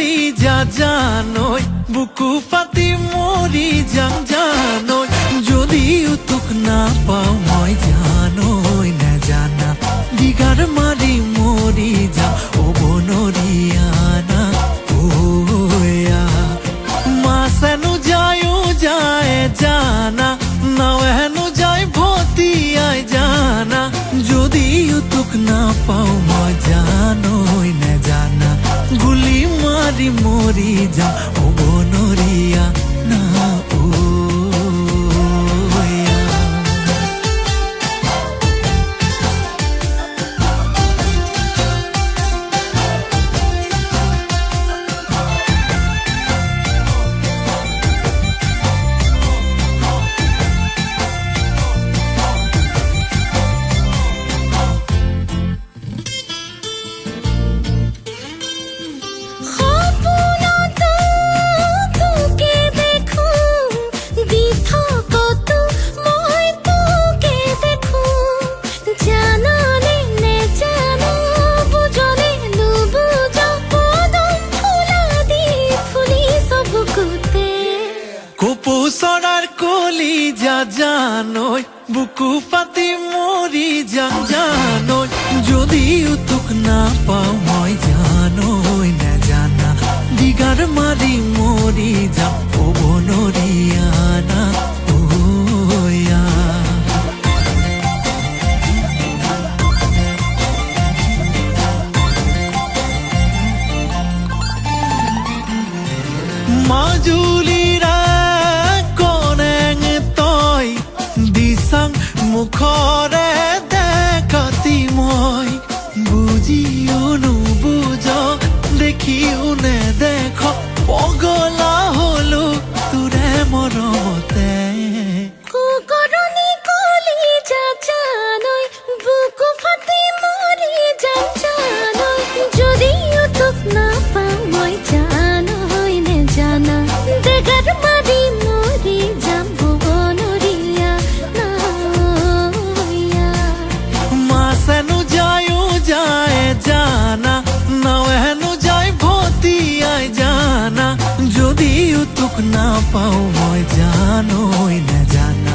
কলি যা জানই বুকু ফাটি মৰি যাম জানই যদিও তোক নাপাওঁ মই জানই নাজানা দিগাৰ মাৰি মৰি যাম অ বনৰীয়ানা ওয়া মাছেনো যায়ও যায় জানা নাওহেনো যায় ভতিয়াই জানা যদিও তোক নাপাওঁ মই জানই নাজানা গুলি মাৰি মৰি যাম অ বনৰীয়া না কোপোচৰাৰ কলি যা জানই বুকু ফাটি মৰি যাম জানই যদিও তোক নাপাওঁ মই জানই নাজানা দিগাৰ মাৰি মৰি যাম অ বনৰীয়ানা ওয়া মাজুলীৰ মুখৰে দেখাতি মই বুজিও নুবুজ দেখিও নেদেখ পগলা হলো তোৰে মৰমতে কুকৰণি কলি যা জানই বুকু ফাটি মৰি যাম জানই যদিও তোক নাপাওঁ মই জানই নাজানা দেগাৰ মাৰি মৰি যাম বনৰীয়া মাছেনো যায়ও যায় জানা নাওহেনো যায় ভতিয়াই জানা যদিও তোক নাপাওঁ মই জানই নাজানা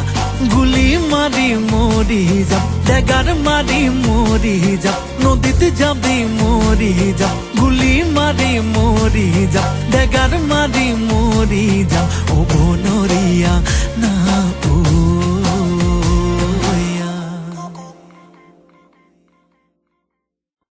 গুলি মাৰি মৰি যাম ডেগাৰ মাৰি মৰি যাম নদীত যাবি মৰি যাম গুলি মাৰি মৰি যাম ডেগাৰ মাৰি মৰি যাম অ বনৰীয়া